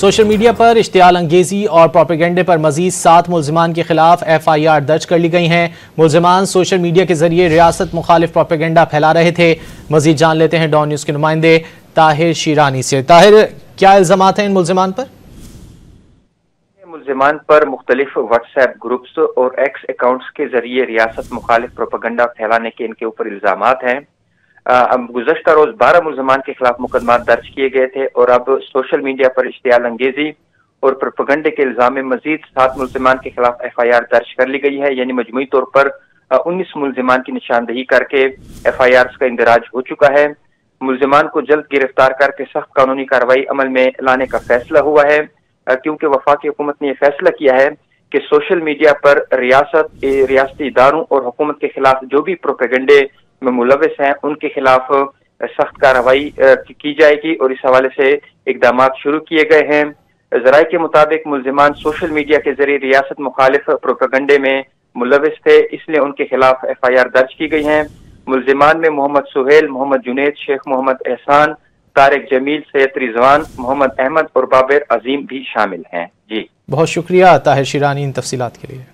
Social media पर इश्तियाल अंगेजी और प्रोपेगेंडे पर मजीद 7 मुल्जिमान के खिलाफ FIR दर्ज कर ली गई हैं। मुल्जिमान सोशल मीडिया के जरिए रियासत मुखालिफ प्रोपेगेंडा फैला रहे थे। मजीद जान लेते हैं डॉन न्यूज के नुमाइंदे ताहिर शीरानी से। ताहिर, क्या इल्जामात हैं इन मुल्जिमान पर? मुल्जिमान पर मुख्तलिफ व्हाट्सएप ग्रुप्स और एक्स अकाउंट्स के जरिए रियासत मुखालिफ प्रोपेगेंडा फैलाने के इनके ऊपर इल्जामात हैं। गुज़श्ता रोज 12 मुल्जिमान के खिलाफ मुकदमा दर्ज किए गए थे और अब सोशल मीडिया पर इश्तियाल अंगेजी और प्रोपेगेंडे के इल्जाम में मजीद 7 मुल्जिमान के खिलाफ FIR दर्ज कर ली गई है। यानी मजमूई तौर पर 19 मुल्जिमान की निशानदेही करके FIR का इंदराज हो चुका है। मुल्जिमान को जल्द गिरफ्तार करके सख्त कानूनी कार्रवाई अमल में लाने का फैसला हुआ है, क्योंकि वफाकी हुकूमत ने यह फैसला किया है कि सोशल मीडिया पर रियासती इदारों और हुकूमत के खिलाफ जो भी प्रोपेगेंडे में मुलविस हैं उनके खिलाफ सख्त कार्रवाई की जाएगी और इस हवाले से इकदाम शुरू किए गए हैं। जराये के मुताबिक मुल्जिमान सोशल मीडिया के जरिए रियासत मुखालिफ प्रोपेगेंडे में मुलविस थे, इसलिए उनके खिलाफ FIR दर्ज की गई हैं। मुल्जिमान में मोहम्मद सुहेल, मोहम्मद जुनेद, शेख मोहम्मद एहसान, तारिक जमील, सैयद रिजवान, मोहम्मद अहमद और बाबर अजीम भी शामिल हैं। जी, बहुत शुक्रिया ताहिर शीरानी इन तफसीलात के लिए।